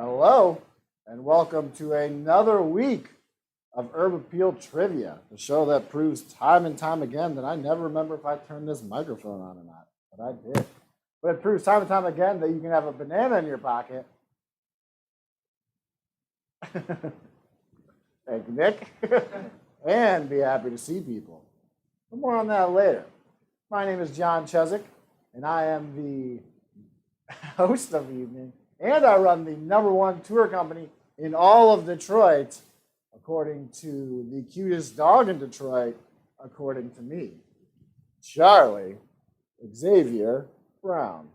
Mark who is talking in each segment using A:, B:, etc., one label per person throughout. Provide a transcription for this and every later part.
A: Hello, and welcome to another week of Herb Appeal Trivia, the show that proves time and time again that I never remember if I turned this microphone on or not, but I did. But it proves time and time again that you can have a banana in your pocket. Thank you, Nick. And be happy to see people. But more on that later. My name is John Chezik, and I am the host of the evening. And I run the #1 tour company in all of Detroit, according to the cutest dog in Detroit, according to me, Charlie Xavier Brown.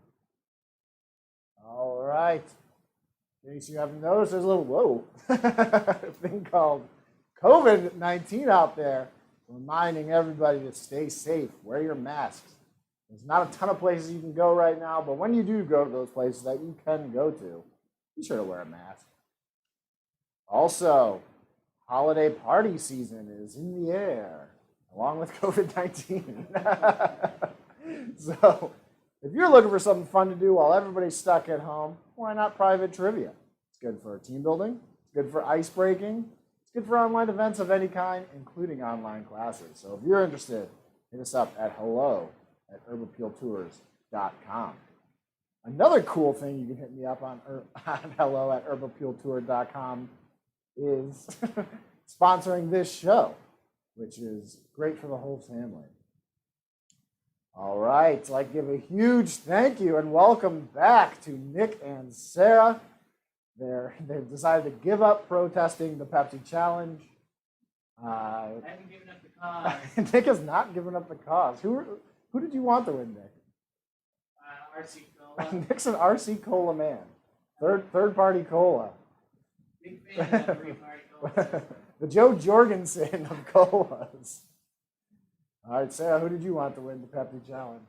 A: All right. In case you haven't noticed, there's a little thing called COVID-19 out there, reminding everybody to stay safe, wear your masks. There's not a ton of places you can go right now, but when you do go to those places that you can go to, be sure to wear a mask. Also, holiday party season is in the air, along with COVID-19. So, if you're looking for something fun to do while everybody's stuck at home, why not private trivia? It's good for team building, it's good for ice breaking, it's good for online events of any kind, including online classes. So if you're interested, hit us up at hello@herbappealtours.com. Another cool thing you can hit me up on hello@herbappealtour.com is sponsoring this show, which is great for the whole family. All right, I'd like to give a huge thank you and welcome back to Nick and Sarah. They've decided to give up protesting the Pepsi Challenge.
B: I haven't given up the cause.
A: Nick has not given up the cause. Who did you want to win, Nick?
B: RC Cola.
A: Nick's an RC Cola man. Third party cola.
B: Big fan of that three-party cola.
A: The Joe Jorgensen of colas. All right, Sarah, who did you want to win the Pepsi Challenge?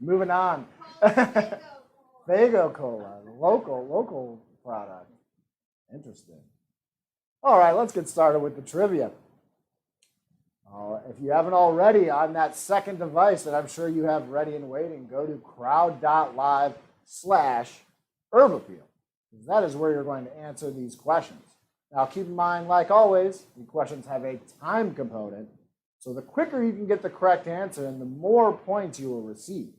A: Moving on. Fago Cola, the local product. Interesting. All right, let's get started with the trivia. If you haven't already, on that second device that I'm sure you have ready and waiting, go to crowd.live/herbappeal. That is where you're going to answer these questions. Now, keep in mind, like always, the questions have a time component. So the quicker you can get the correct answer, and the more points you will receive.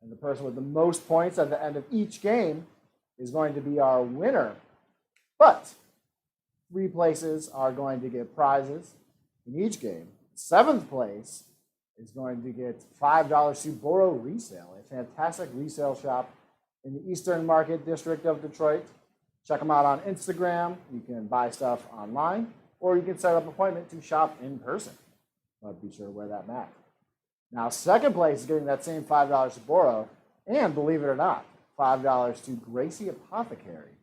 A: And the person with the most points at the end of each game is going to be our winner. But 3 places are going to get prizes in each game. 7th place is going to get $5 to Boro Resale, a fantastic resale shop in the Eastern Market District of Detroit. Check them out on Instagram. You can buy stuff online, or you can set up an appointment to shop in person. But be sure to wear that mask. Now, 2nd place is getting that same $5 to Boro, and believe it or not, $5 to Gracie Apothecary,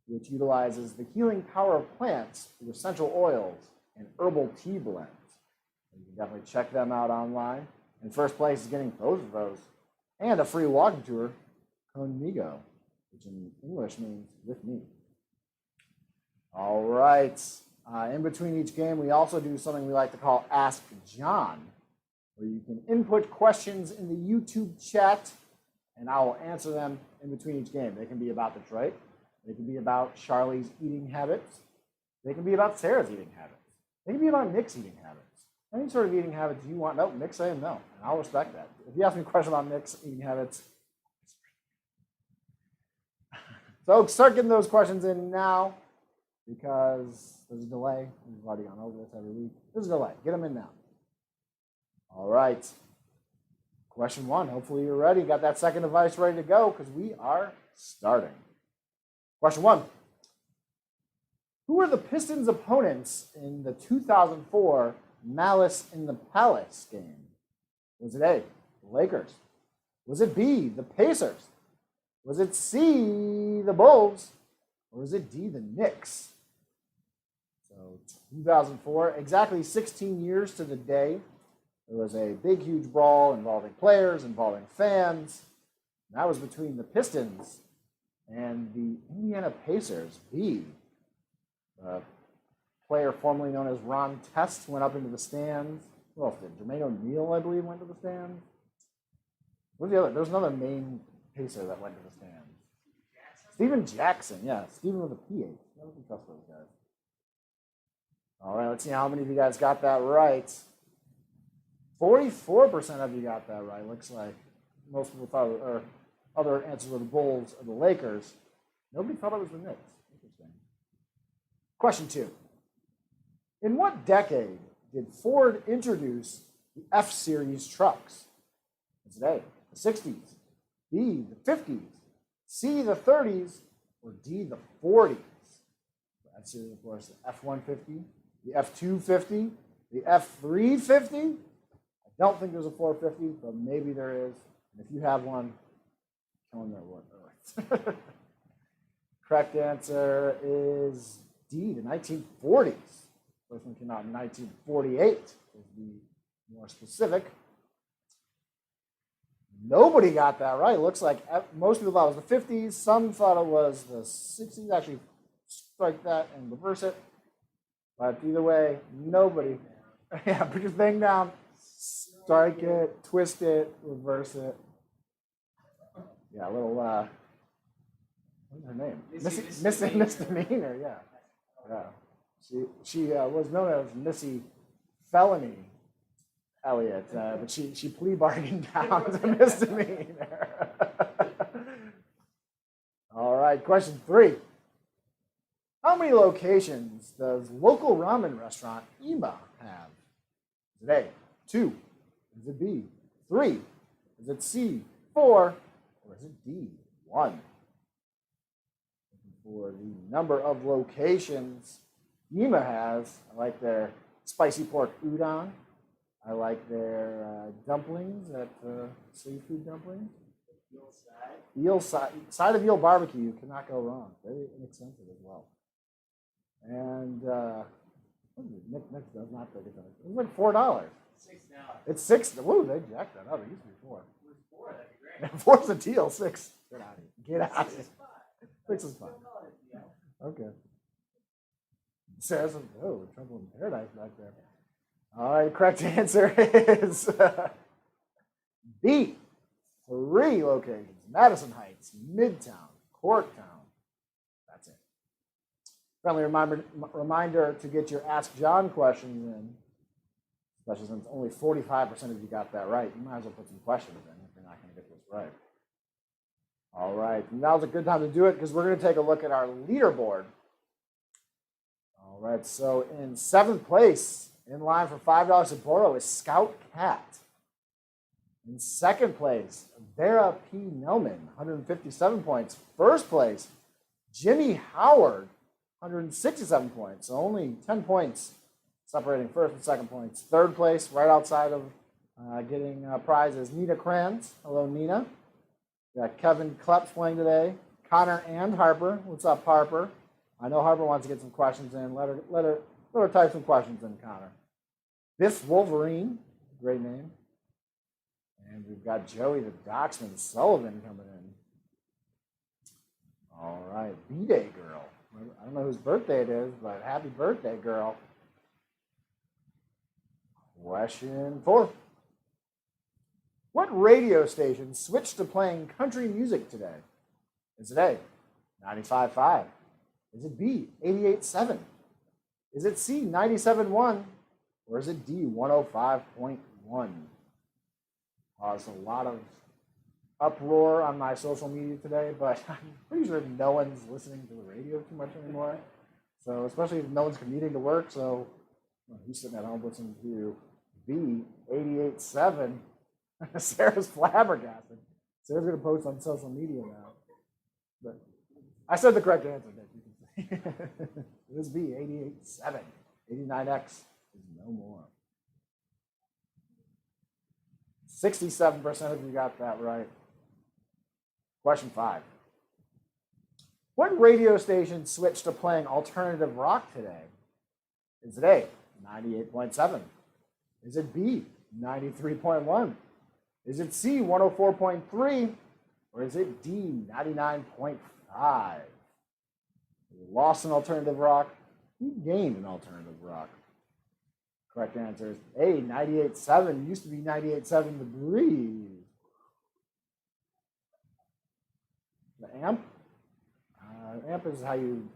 A: which utilizes the healing power of plants through essential oils and herbal tea blends. You can definitely check them out online. And 1st place is getting both of those, and a free walking tour, Conmigo, which in English means with me. All right. In between each game, we also do something we like to call Ask John, where you can input questions in the YouTube chat, and I will answer them in between each game. They can be about Detroit. They can be about Charlie's eating habits. They can be about Sarah's eating habits. They can be about Nick's eating habits. Any sort of eating habits you want. Nope, Nick's saying no, and I'll respect that. If you ask me a question about Nick's eating habits, so start getting those questions in now, because there's a delay. We've already gone over this every week. There's a delay. Get them in now. All right. Question 1. Hopefully you're ready. Got that second device ready to go, because we are starting. Question 1. Who were the Pistons' opponents in the 2004 Malice in the Palace game? Was it A, the Lakers? Was it B, the Pacers? Was it C, the Bulls? Or was it D, the Knicks? So 2004, exactly 16 years to the day, there was a big, huge brawl involving players, involving fans. And that was between the Pistons and the Indiana Pacers. B, the player formerly known as Ron Test went up into the stands. Who else did? Jermaine O'Neal, I believe, went to the stands. What's the other? There's another main pacer that went to the stands. Steven Jackson, yeah. Steven with a PH. I don't trust those guys. All right, let's see how many of you guys got that right. 44% of you got that right. Looks like most people thought, or other answers were the Bulls or the Lakers. Nobody thought it was the Knicks. Interesting. Question 2. In what decade did Ford introduce the F-Series trucks? Is it A, the 60s, B, the 50s, C, the 30s, or D, the 40s? The F-Series, of course, the F-150, the F-250, the F-350. I don't think there's a 450, but maybe there is. And if you have one, tell them they're worth. Correct answer is D, the 1940s. First one came out in 1948, to be more specific. Nobody got that right. Looks like most people thought it was the 50s. Some thought it was the 60s. Actually, strike that and reverse it. But either way, nobody. Yeah, put your thing down, strike it, twist it, reverse it. Yeah, a little, what's her name? Missy Misdemeanor, yeah. Yeah. She was known as Missy Felony Elliott, but she plea bargained down to misdemeanor. All right, question 3. How many locations does local ramen restaurant Ima have? Is it A, 2? Is it B, 3? Is it C, 4? Or is it D, 1? Looking for the number of locations Ima has. I like their spicy pork udon. I like their dumplings at seafood dumplings. Eel side of eel barbecue. You cannot go wrong. Very inexpensive as well. And Nick does not take it. It's like $4. $6. It's $6. Woo, they jacked that up. It used to be 4. It was 4. That'd be great. 4's a deal. 6. Get out of here. Get out of here. 6 is fine. Okay. Sarah says, oh, trouble in paradise back there. All right, correct answer is B. 3 locations. Madison Heights, Midtown, Corktown. That's it. Friendly reminder to get your Ask John questions in, especially since only 45% of you got that right. You might as well put some questions in if you're not going to get this right. All right, now's a good time to do it because we're going to take a look at our leaderboard. All right, so in 7th place, in line for $5 in Porto, is Scout Cat. In 2nd place, Vera P. Nelman, 157 points. 1st place, Jimmy Howard, 167 points. So only 10 points separating 1st and 2nd points. 3rd place, right outside of getting prizes, Nina Kranz. Hello, Nina. We got Kevin Kleps playing today. Connor and Harper. What's up, Harper? I know Harper wants to get some questions in. Let her type some questions in, Connor. Biff Wolverine, great name. And we've got Joey the Docksman Sullivan coming in. All right, B-Day Girl. I don't know whose birthday it is, but happy birthday, girl. Question 4. What radio station switched to playing country music today? Is it A, 95.5? Is it B, 88.7? Is it C, 97.1? Or is it D, 105.1? Caused a lot of uproar on my social media today, but I'm pretty sure no one's listening to the radio too much anymore. So especially if no one's commuting to work, so he's sitting at home listening to B, 88.7. Sarah's flabbergasted. Sarah's going to post on social media now. But I said the correct answer, Nick. You can say. It is B, 88.7. 89X is no more. 67% of you got that right. Question 5. What radio station switched to playing alternative rock today? Is it A, 98.7? Is it B, 93.1? Is it C, 104.3? Or is it D, 99.5? You lost an alternative rock. You gained an alternative rock. Correct answer is A, 98.7. Used to be 98.7 The Breeze. amp? Amp is how you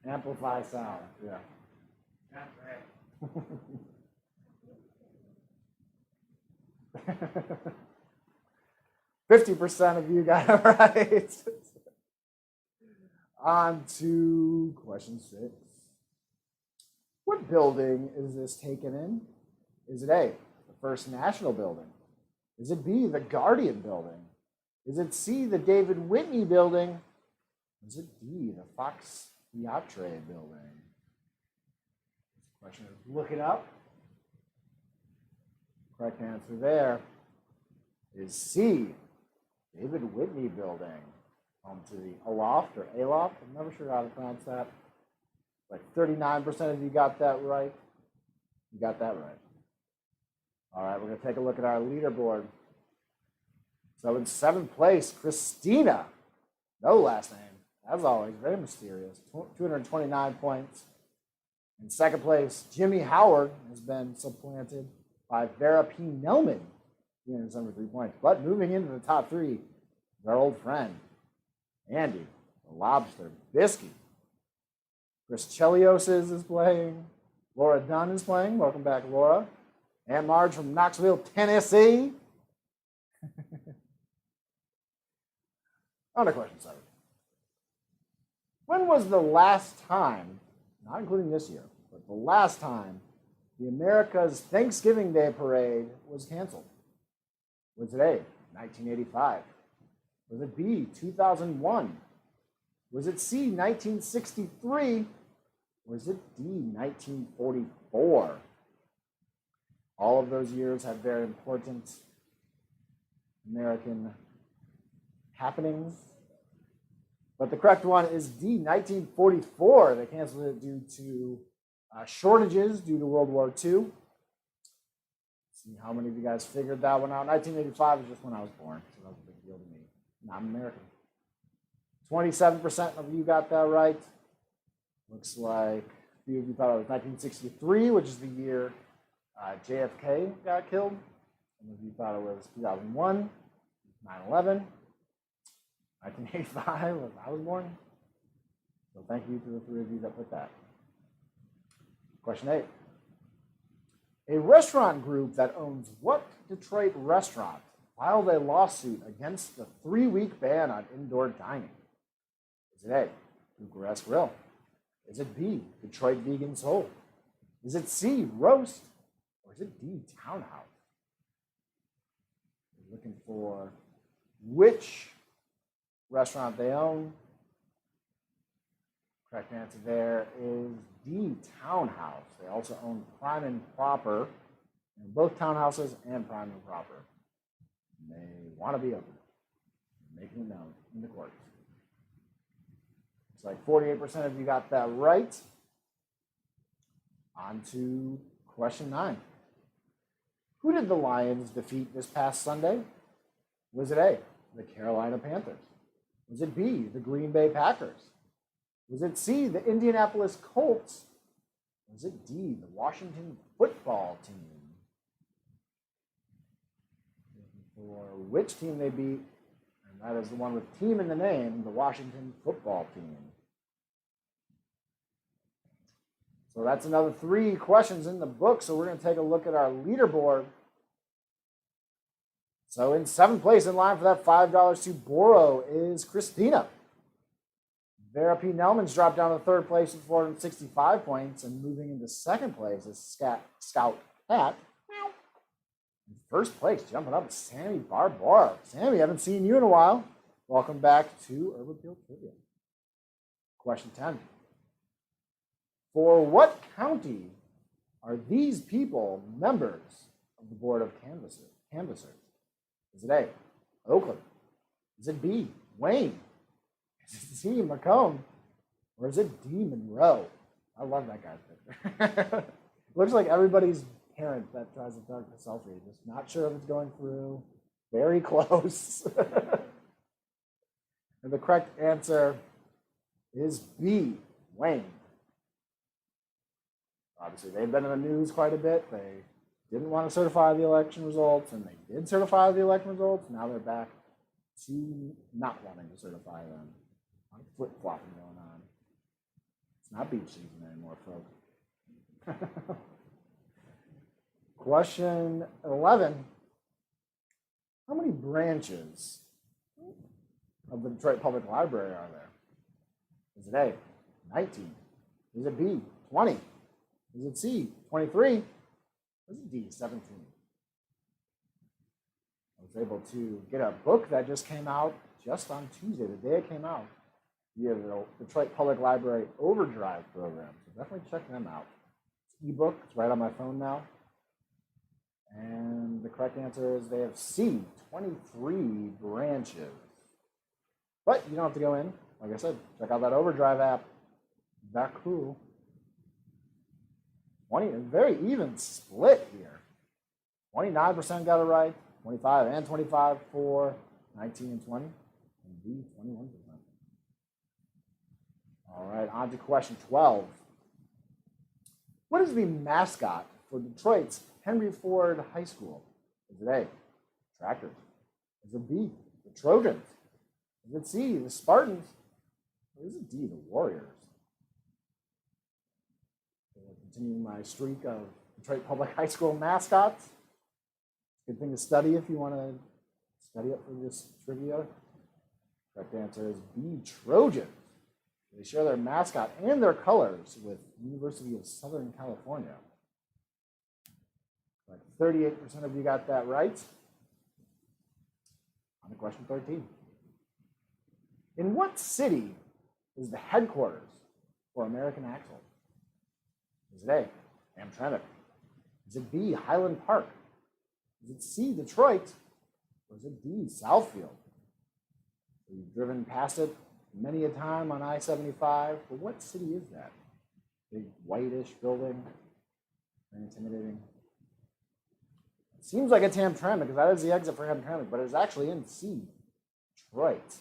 A: amplify sound. Yeah.
B: Not right.
A: 50% of you got it right. On to question 6. What building is this taken in? Is it A, the First National Building? Is it B, the Guardian Building? Is it C, the David Whitney Building? Is it D, the Fox Theatre Building? Question is, look it up. Correct answer there is C, David Whitney Building. Home to the Aloft or Aloft. I'm never sure how to pronounce that. Like 39% of you got that right. You got that right. All right, we're going to take a look at our leaderboard. So in 7th place, Christina. No last name. As always, very mysterious. 229 points. In 2nd place, Jimmy Howard has been supplanted by Vera P. Nelman, 373 points. But moving into the top 3, our old friend, Andy, the Lobster, Bisky. Chris Chelios is playing. Laura Dunn is playing. Welcome back, Laura. Aunt Marge from Knoxville, Tennessee. On to question 7. When was the last time, not including this year, but the last time the America's Thanksgiving Day Parade was canceled? Was it A, 1985? Was it B, 2001? Was it C, 1963? Was it D, 1944? All of those years had very important American happenings. But the correct one is D, 1944. They canceled it due to shortages due to World War II. See how many of you guys figured that one out. 1985 is just when I was born, so that was a big deal to me. I'm American. 27% of you got that right. Looks like a few of you thought it was 1963, which is the year JFK got killed. Some of you thought it was 2001, 9/11, 1985, when I was born. So thank you to the 3 of you that put that. Question 8. A restaurant group that owns what Detroit restaurant filed a lawsuit against the 3-week ban on indoor dining? Is it A, Bucharest Grill? Is it B, Detroit Vegan Soul? Is it C, Roast? Or is it D, Townhouse? We're looking for which restaurant they own. Correct answer there is D, Townhouse. They also own Prime and Proper, and both Townhouses and Prime and Proper. And they want to be open, making it known in the courts. Looks like 48% of you got that right. On to question 9. Who did the Lions defeat this past Sunday? Was it A, the Carolina Panthers? Was it B, the Green Bay Packers? Was it C, the Indianapolis Colts? Was it D, the Washington Football Team? For which team they beat, and that is the one with team in the name, the Washington Football Team. So that's another 3 questions in the book. So we're going to take a look at our leaderboard. So in 7th place in line for that $5 to borrow is Christina. Vera P. Nelman's dropped down to 3rd place with 465 points, and moving into 2nd place is Scout Cat. In 1st place, jumping up, is Sammy Barbara. Sammy, haven't seen you in a while. Welcome back to Urban Field Trivia. Question 10. For what county are these people members of the Board of Canvassers? Is it A, Oakland? Is it B, Wayne? Is it C, Macomb? Or is it D, Monroe? I love that guy's picture. Looks like everybody's parent that tries to take a selfie. Just not sure if it's going through. Very close. And the correct answer is B, Wayne. Obviously, they've been in the news quite a bit. They didn't want to certify the election results, and they did certify the election results. Now they're back to not wanting to certify them. A lot of flip-flopping going on. It's not beach season anymore, folks. Question 11. How many branches of the Detroit Public Library are there? Is it A, 19? Is it B, 20? Is it C, 23? Or is it D, 17? I was able to get a book that just came out just on Tuesday, the day it came out, via the Detroit Public Library Overdrive program. So definitely check them out. It's an ebook. It's right on my phone now. And the correct answer is they have C, 23 branches. But you don't have to go in. Like I said, check out that Overdrive app. That cool. 20, a very even split here. 29% got it right. 25 and 25 for 19 and 20. And B, 21%. All right, on to question 12. What is the mascot for Detroit's Henry Ford High School? Is it A, Tractors? Is it B, the Trojans? Is it C, the Spartans? Or is it D, the Warriors? Continuing my streak of Detroit Public High School mascots. Good thing to study if you want to study up for this trivia. Correct answer is B, Trojans. They share their mascot and their colors with University of Southern California. Like 38% of you got that right. On to question 13. In what city is the headquarters for American Axle? Is it A, Hamtramck? Is it B, Highland Park? Is it C, Detroit? Or is it D, Southfield? We've driven past it many a time on I-75, but what city is that? Big whitish building, very intimidating. It seems like it's Hamtramck because that is the exit for Hamtramck, but it's actually in C, Detroit.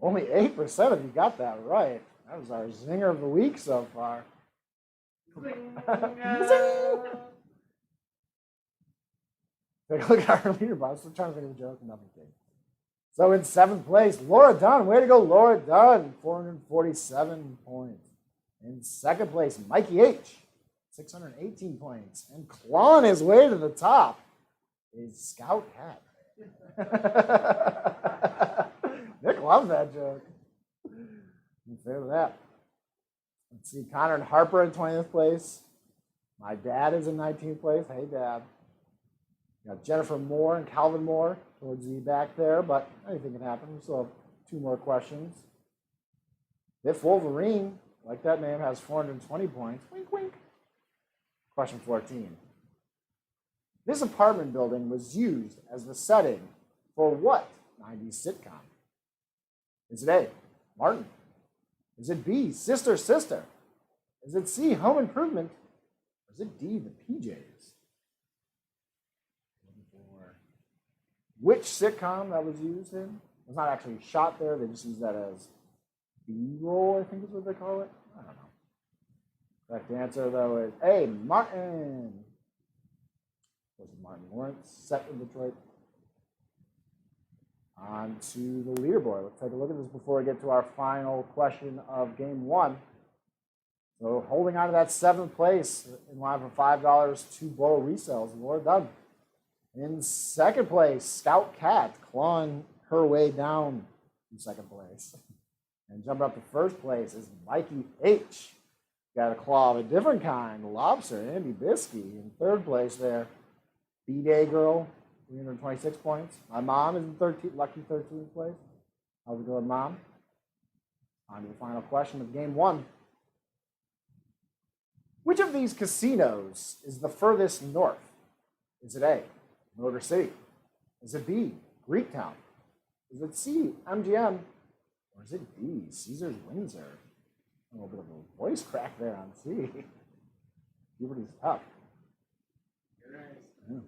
A: Only 8% of you got that right. That was our zinger of the week so far. Take a look at our leaderboard. I was trying to think of a joke and nothing came. So in 7th place, Laura Dunn. Way to go, Laura Dunn. 447 points. In 2nd place, Mikey H. 618 points. And clawing his way to the top is Scout Cat. Nick loves that joke. I'm fair to that. Let's see, Connor and Harper in 20th place. My dad is in 19th place. Hey, Dad. We got Jennifer Moore and Calvin Moore towards the back there, but anything can happen. We still have 2 more questions. Biff Wolverine, like that name, has 420 points. Wink, wink. Question 14. This apartment building was used as the setting for what 90s sitcom? Is it A, Martin? Is it B, Sister, Sister? Is it C, Home Improvement? Or is it D, the PJs? Which sitcom that was used in? It's not actually shot there. They just use that as B-roll, I think is what they call it. I don't know. Correct answer, though, is A, Martin. Was it Martin Lawrence, set in Detroit? On to the leaderboard. Let's take a look at this before we get to our final question of game 1. So holding on to that 7th place in line for $5, 2 blow resells. Laura Dunn. In 2nd place, Scout Cat clawing her way down to 2nd place. And jumping up to 1st place is Mikey H. Got a claw of a different kind, Lobster, Andy Biskey. In 3rd place there, B-Day Girl, 326 points. My mom is in lucky 13th place. How's it going, Mom? On to the final question of game 1. Which of these casinos is the furthest north? Is it A, Motor City? Is it B, Greektown? Is it C, MGM? Or is it D, Caesars Windsor? A little bit of a voice crack there on C. Puberty's tough. Yeah.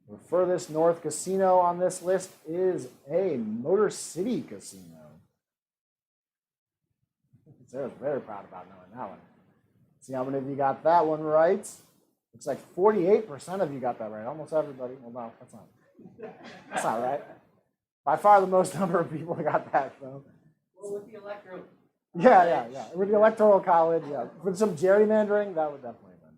A: The furthest north casino on this list is A, Motor City Casino. Sarah's very proud about knowing that one. See how many of you got that one right. Looks like 48% of you got that right. Almost everybody. Well, no, that's not right. By far the most number of people got that, though.
B: Well, with the electoral.
A: Yeah. With the electoral college, yeah. With some gerrymandering, that would definitely have been.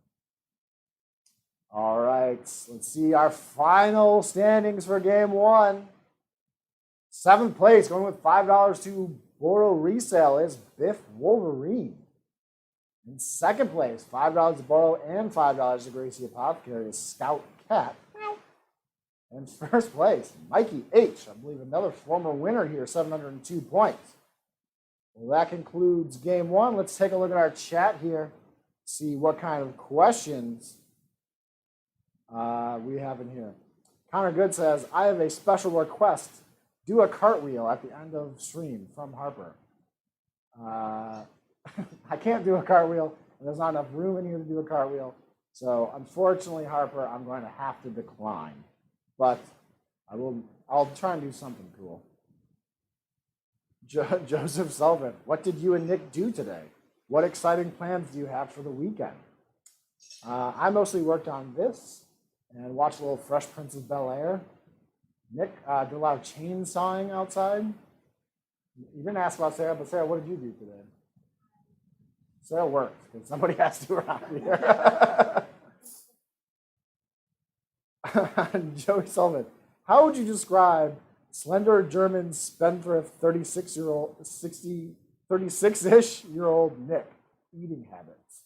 A: All right, let's see our final standings for game one. 7th place, going with $5 to Boro Resale, is Biff Wolverine. In 2nd place, $5 to Boro and $5 to Gracie Apothecary, is Scout Cat. In 1st place, Mikey H., I believe another former winner here, 702 points. Well, that concludes game one. Let's take a look at our chat here, see what kind of questions we have in here. Connor Good says, I have a special request. Do a cartwheel at the end of stream from Harper. I can't do a cartwheel. There's not enough room in here to do a cartwheel. So unfortunately, Harper, I'm going to have to decline. But I'll try and do something cool. Joseph Sullivan, what did you and Nick do today? What exciting plans do you have for the weekend? I mostly worked on this and watched a little Fresh Prince of Bel-Air. Nick did a lot of chainsawing outside. You didn't ask about Sarah, but Sarah, what did you do today? Sarah worked, because somebody has to around here. Joey Sullivan, how would you describe slender German spendthrift 36-ish-year-old Nick eating habits?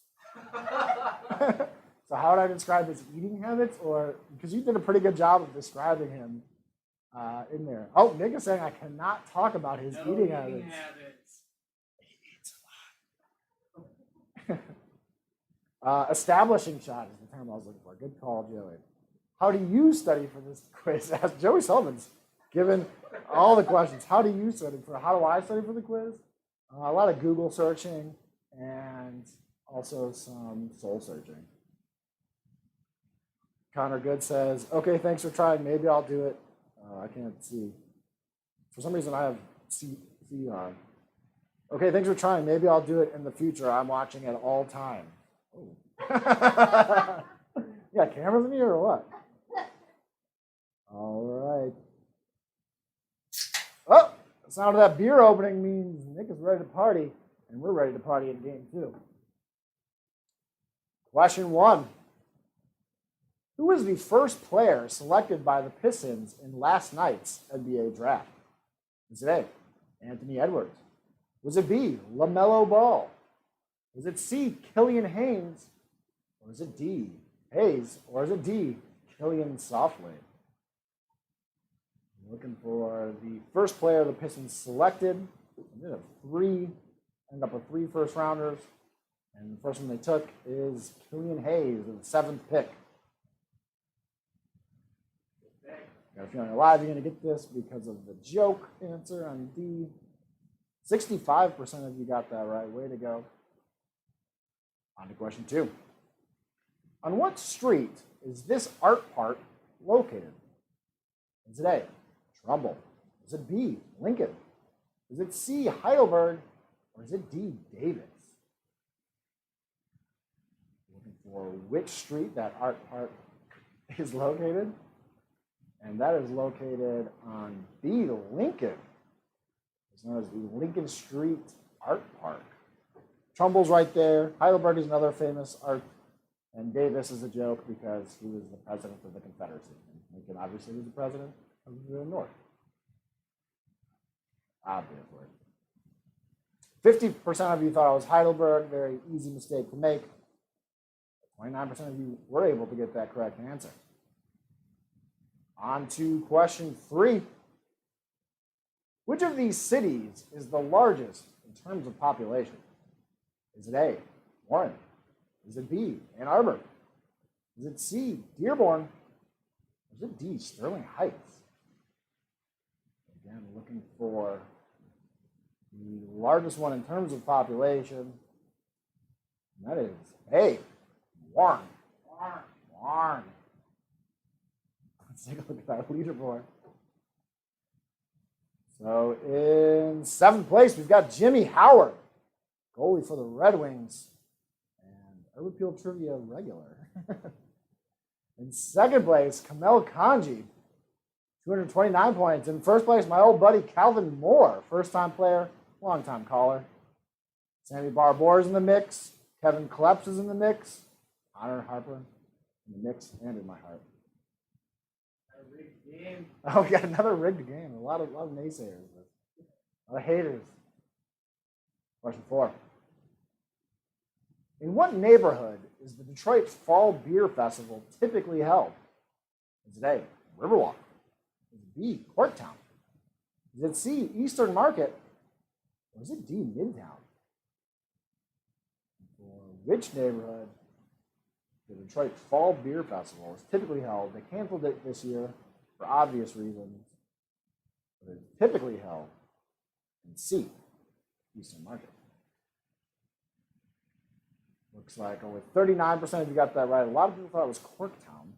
A: So how would I describe his eating habits? Or because you did a pretty good job of describing him in there. Oh, Nick is saying I cannot talk about his eating habits. He eats a lot. Establishing shot is the term I was looking for. Good call, Joey. How do you study for this quiz? As Joey Sullivan's given all the questions. How do you study for? How do I study for the quiz? A lot of Google searching and also some soul searching. Connor Good says, okay, thanks for trying. Maybe I'll do it. I can't see. For some reason, I have C on. Okay, thanks for trying. Maybe I'll do it in the future. I'm watching at all time. Oh. You got cameras in here or what? All right. Oh, the sound of that beer opening means Nick is ready to party, and we're ready to party in game two. Question one. Who was the first player selected by the Pistons in last night's NBA draft? Was it A, Anthony Edwards? Was it B, LaMelo Ball? Was it C, Killian Hayes? Or was it D, Hayes? Or is it D, Killian Softway? I'm looking for the first player the Pistons selected. They have end up with 3 first-rounders. And the first one they took is Killian Hayes with the 7th pick. Got a feeling a lot of you are going to get this because of the joke answer on D. 65% of you got that right. Way to go. On to question 2. On what street is this art park located? Is it A, Trumbull? Is it B, Lincoln? Is it C, Heidelberg? Or is it D, Davis? Looking for which street that art park is located. And that is located on B, Lincoln. It's known as the Lincoln Street Art Park. Trumbull's right there. Heidelberg is another famous art. And Davis is a joke because he was the president of the Confederacy. And Lincoln obviously was the president of the North. Obviously. 50% of you thought it was Heidelberg. Very easy mistake to make. 29% of you were able to get that correct answer. On to question 3. Which of these cities is the largest in terms of population? Is it A, Warren? Is it B, Ann Arbor? Is it C, Dearborn? Or is it D, Sterling Heights? Again, looking for the largest one in terms of population. And that is A, Warren. Warren. Let's take a look at that leaderboard. So in 7th place, we've got Jimmy Howard, goalie for the Red Wings. And Urban Peel Trivia regular. In second place, Kamel Kanji, 229 points. In first place, my old buddy Calvin Moore, first-time player, long-time caller. Sammy Barbour's in the mix. Kevin Kleps is in the mix. Connor Harper in the mix and in my heart.
B: A rigged game.
A: Oh, we got another rigged game. A lot of naysayers. A lot of haters. Question 4. In what neighborhood is the Detroit Fall Beer Festival typically held? Is it A, Riverwalk? Is it B, Corktown? Is it C, Eastern Market? Or is it D, Midtown? For which neighborhood the Detroit Fall Beer Festival is typically held? They canceled it this year for obvious reasons. But it's typically held in C, Eastern Market. Looks like only 39% of you got that right. A lot of people thought it was Corktown.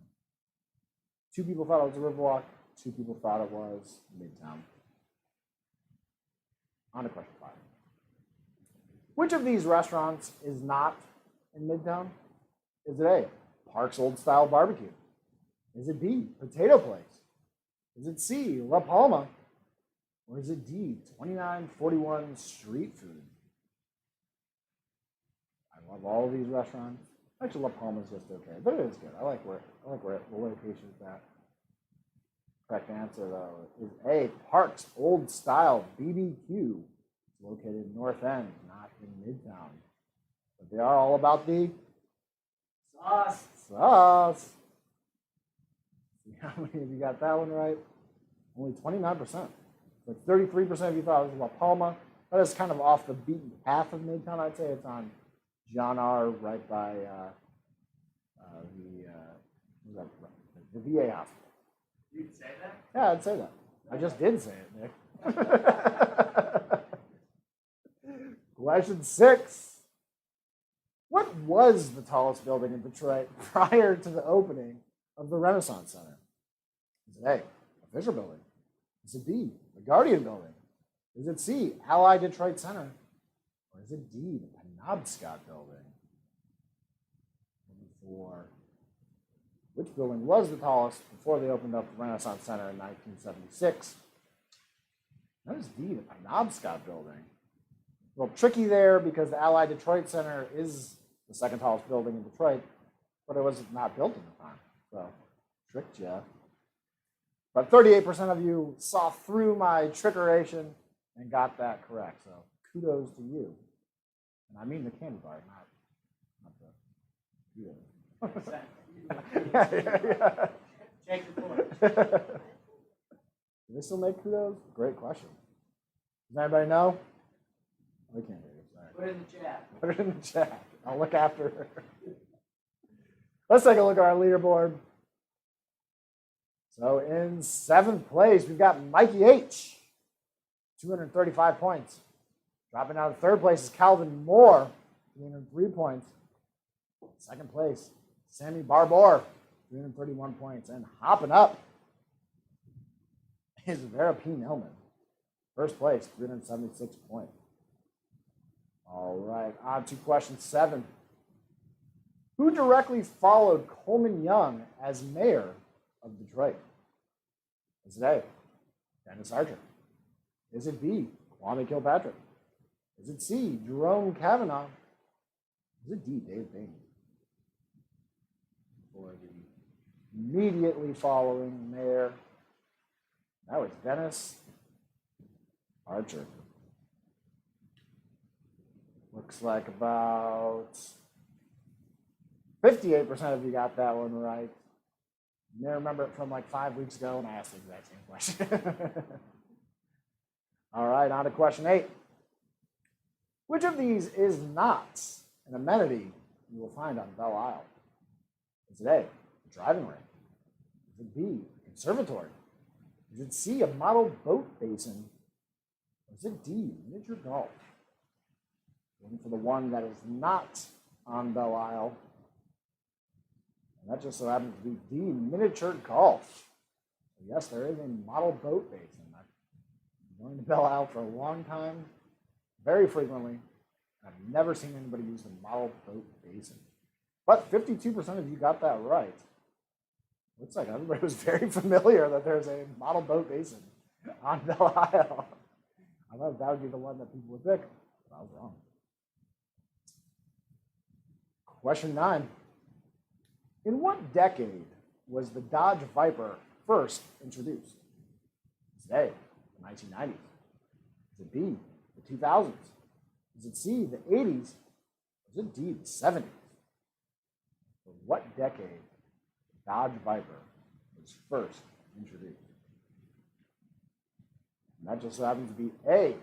A: 2 people thought it was Riverwalk. 2 people thought it was Midtown. On to question 5. Which of these restaurants is not in Midtown? Is it A, Park's Old Style Barbecue? Is it B, Potato Place? Is it C, La Palma? Or is it D, 2941 Street Food? I love all of these restaurants. Actually, La Palma is just okay, but it is good. I like where the location is at. Correct answer though is A, Park's Old Style BBQ. It's located in North End, not in Midtown. But they are all about the sauce. See how many of you got that one right? Only 29%. Like 33% of you thought it was La Palma. That is kind of off the beaten path of Midtown. I'd say it's on John R. right by the VA hospital.
B: You'd say that?
A: Yeah, I'd say that. I just did say it, Nick. Question 6. What was the tallest building in Detroit prior to the opening of the Renaissance Center? Is it A, the Fisher Building? Is it B, the Guardian Building? Is it C, Allied Detroit Center? Or is it D, the Penobscot Building? For which building was the tallest before they opened up the Renaissance Center in 1976? That is D, the Penobscot Building. A little tricky there because the Allied Detroit Center is the second tallest building in Detroit, but it was not built at the time. So, tricked you. But 38% of you saw through my trickeration and got that correct. So, kudos to you. And I mean the candy bar, not the kudos. Yeah.
B: Check the point.
A: Do they still make kudos? Great question. Does anybody know? We can't hear you. Sorry.
B: Put it in the chat.
A: Put it in the chat. I'll look after her. Let's take a look at our leaderboard. So in 7th place, we've got Mikey H, 235 points. Dropping out of 3rd place is Calvin Moore, 303 points. 2nd place, Sammy Barbour, 331 points. And hopping up is Vera P. Nillman. 1st place, 376 points. All right, on to question 7. Who directly followed Coleman Young as mayor of Detroit? Is it A, Dennis Archer? Is it B, Kwame Kilpatrick? Is it C, Jerome Kavanaugh? Is it D, Dave Bain? For the immediately following mayor, that was Dennis Archer. Looks like about 58% of you got that one right. You may remember it from like 5 weeks ago when I asked the exact same question. All right, on to question 8. Which of these is not an amenity you will find on Belle Isle? Is it A, a driving range? Is it B, a conservatory? Is it C, a model boat basin? Or is it D, miniature golf? Looking for the one that is not on Belle Isle. And that just so happens to be D, miniature golf. So yes, there is a model boat basin. I've been going to Belle Isle for a long time, very frequently. I've never seen anybody use the model boat basin. But 52% of you got that right. Looks like everybody was very familiar that there's a model boat basin on Belle Isle. I thought that would be the one that people would pick, but I was wrong. Question 9. In what decade was the Dodge Viper first introduced? Is it A, the 1990s? Is it B, the 2000s? Is it C, the 80s? Or is it D, the 70s? For what decade the Dodge Viper was first introduced? And that just so happens to be A,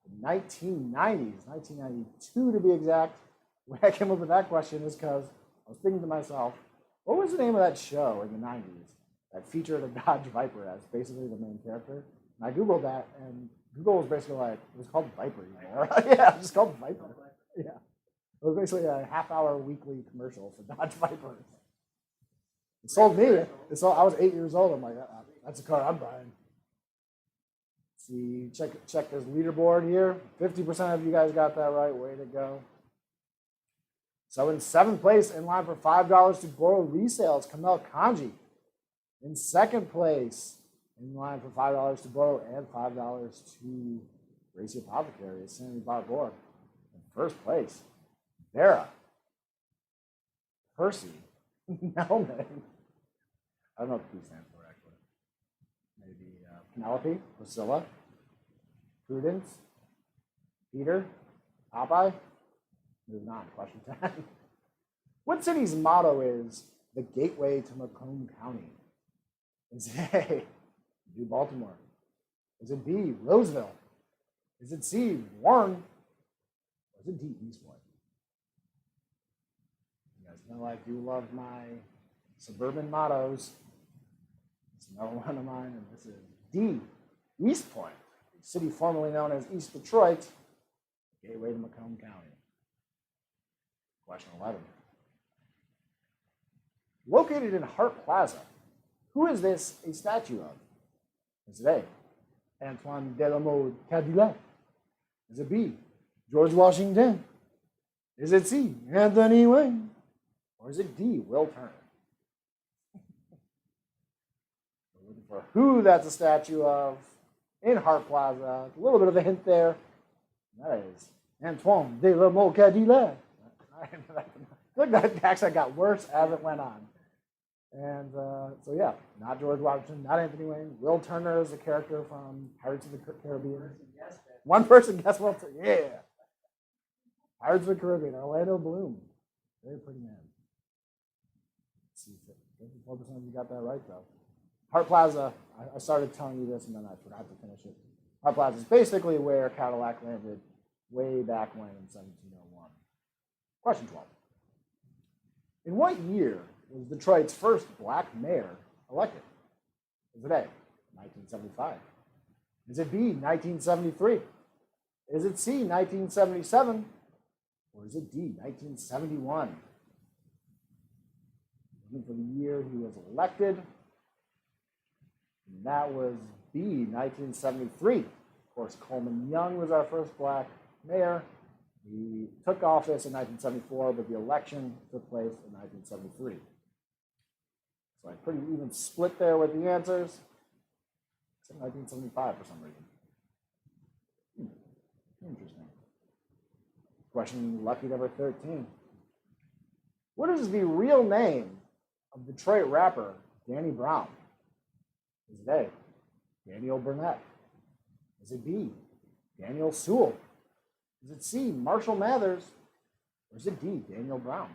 A: the 1990s, 1992 to be exact. When I came up with that question is because I was thinking to myself, what was the name of that show in the 90s that featured a Dodge Viper as basically the main character? And I Googled that, and Google was basically like, it was called Viper. Yeah, it was just called Viper. Yeah. It was basically a half-hour weekly commercial for Dodge Vipers. It sold me. I was 8 years old. I'm like, that's a car I'm buying. See, check this leaderboard here. 50% of you guys got that right. Way to go. So in 7th place, in line for $5 to borrow resales, Kamel Kanji. In 2nd place, in line for $5 to borrow and $5 to Gracie Apothecary, Sandy Barbour. In 1st place, Vera, Percy, Melman. I don't know what the P stands for, actually. Maybe Penelope, Priscilla, Prudence, Peter, Popeye. Moving on, question 10. What city's motto is the gateway to Macomb County? Is it A, New Baltimore? Is it B, Roseville? Is it C, Warren? Or is it D, East Point? You guys know I do love my suburban mottos. It's another one of mine, and this is D, East Point, a city formerly known as East Detroit, gateway to Macomb County. Question 11. Located in Hart Plaza, who is this a statue of? Is it A, Antoine Delamode Cadillac? Is it B, George Washington? Is it C, Anthony Wayne? Or is it D, Will Turner? We're looking for who that's a statue of in Hart Plaza. A little bit of a hint there. And that is Antoine Delamode Cadillac. Look, that accent got worse as it went on. And so, yeah, not George Washington, not Anthony Wayne. Will Turner is a character from Pirates of the Caribbean. One person guessed Will Turner. Yeah. Pirates of the Caribbean, Orlando Bloom. Very pretty man. Let's see, 54% of you got that right, though. Hart Plaza, I started telling you this and then I forgot to finish it. Hart Plaza is basically where Cadillac landed way back when in 1701. Question 12. In what year was Detroit's first black mayor elected? Is it A, 1975? Is it B, 1973? Is it C, 1977? Or is it D, 1971? Looking for the year he was elected. And that was B, 1973. Of course, Coleman Young was our first black mayor. He took office in 1974, but the election took place in 1973. So a pretty even split there with the answers. It's in 1975 for some reason. Interesting. Question lucky number 13. What is the real name of Detroit rapper Danny Brown? Is it A, Daniel Burnett? Is it B, Daniel Sewell? Is it C, Marshall Mathers? Or is it D, Daniel Brown?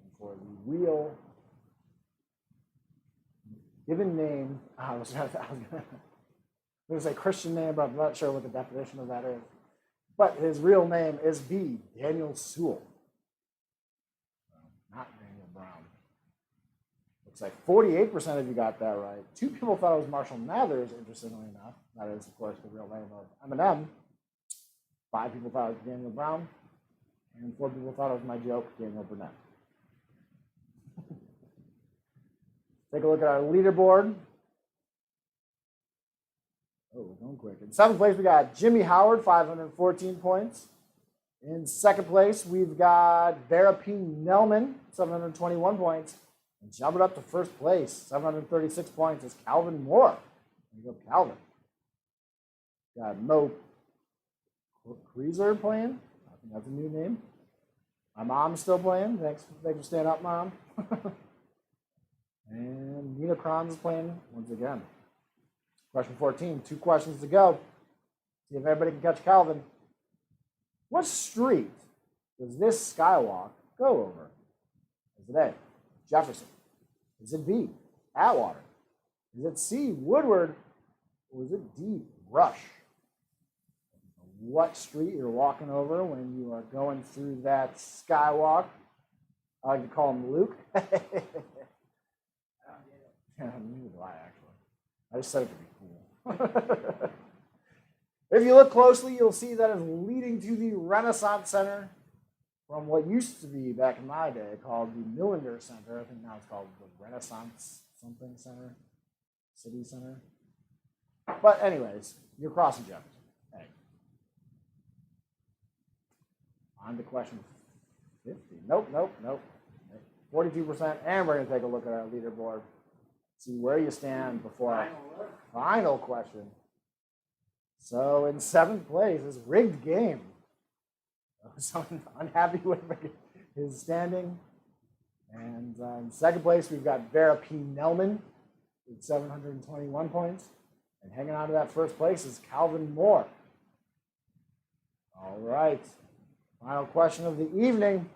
A: And for the real given name, I was going to say Christian name, but I'm not sure what the definition of that is. But his real name is B, Daniel Sewell. Not Daniel Brown. Looks like 48% of you got that right. 2 people thought it was Marshall Mathers, interestingly enough. That is, of course, the real name of Eminem. 5 people thought it was Daniel Brown. And 4 people thought it was my joke, Daniel Burnett. Take a look at our leaderboard. Oh, we're going quick. In 7th place, we got Jimmy Howard, 514 points. In second place, we've got Vera P. Nelman, 721 points. And jumping up to first place, 736 points, is Calvin Moore. There you go, Calvin. Got Mo Creaser playing. I think that's a new name. My mom's still playing. Thanks for staying up, Mom. And Nina Kranz is playing once again. Question 14, 2 questions to go. See if everybody can catch Calvin. What street does this skywalk go over? Is it A, Jefferson? Is it B, Atwater? Is it C, Woodward? Or is it D, Rush? What street you're walking over when you are going through that skywalk? I like to call him Luke. Yeah, neither do I, actually. I just said it to be cool. If you look closely, you'll see that it's leading to the Renaissance Center from what used to be, back in my day, called the Millender Center. I think now it's called the Renaissance something Center, City Center. But anyways, you're crossing Jefferson. Hey. On to question 50. Nope. 42%, and we're going to take a look at our leaderboard. See where you stand before our final question. So in 7th place is Rigged Game. Someone unhappy with his standing. And in 2nd place, we've got Vera P. Nelman with 721 points. And hanging on to that 1st place is Calvin Moore. All right. Final question of the evening.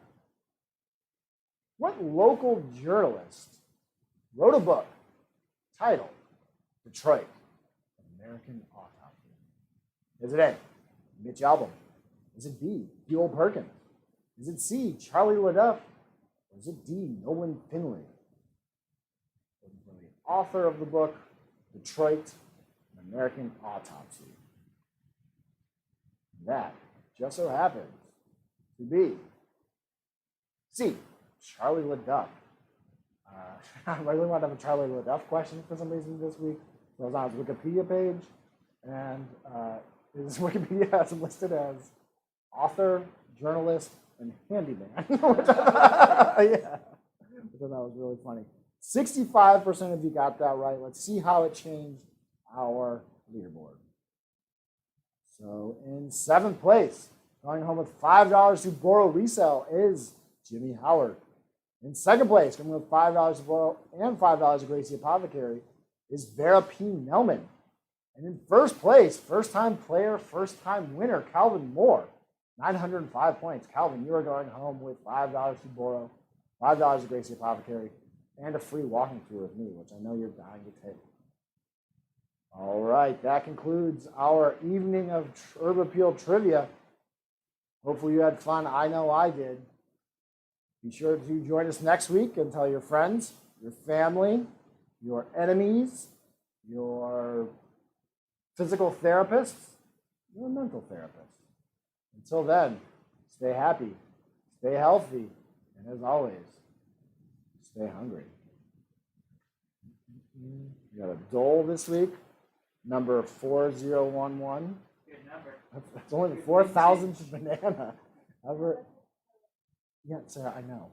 A: What local journalist wrote a book titled Detroit, American Autopsy? Is it A, Mitch Albom? Is it B, Buell Perkins? Is it C, Charlie LaDuff? Or is it D, Nolan Finley? For the author of the book, Detroit, American Autopsy. That just so happens to be C, Charlie LaDuff. I really want to have a Charlie LaDuff question for some reason this week. So I was on his Wikipedia page, and his Wikipedia has him listed as author, journalist, and handyman. Which I thought was really funny. 65% of you got that right. Let's see how it changed our leaderboard. So in 7th place, going home with $5 to borrow resale is Jimmy Howard. In 2nd place, coming with $5 to borrow and $5 to Gracie Apothecary, is Vera P. Nelman. And in 1st place, first-time player, first-time winner, Calvin Moore, 905 points. Calvin, you are going home with $5 to borrow, $5 to Gracie Apothecary, and a free walking tour with me, which I know you're dying to take. All right, that concludes our evening of Herb Appeal Trivia. Hopefully you had fun. I know I did. Be sure to join us next week and tell your friends, your family, your enemies, your physical therapists, your mental therapists. Until then, stay happy, stay healthy, and as always, stay hungry. We got a dole this week, number 4011.
B: Good number.
A: That's only the 4,000th banana ever. Yeah, Sarah, I know.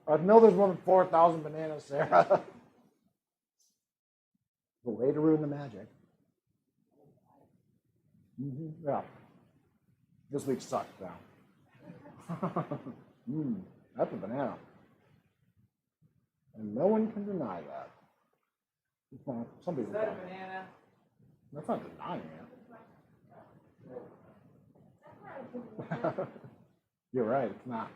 A: I know there's more than 4,000 bananas, Sarah. The way to ruin the magic. Yeah. This week sucked now. That's a banana. And no one can deny that. Well, some people
B: Is that a
A: can.
B: banana?
A: That's not denying it. You're right, it's not.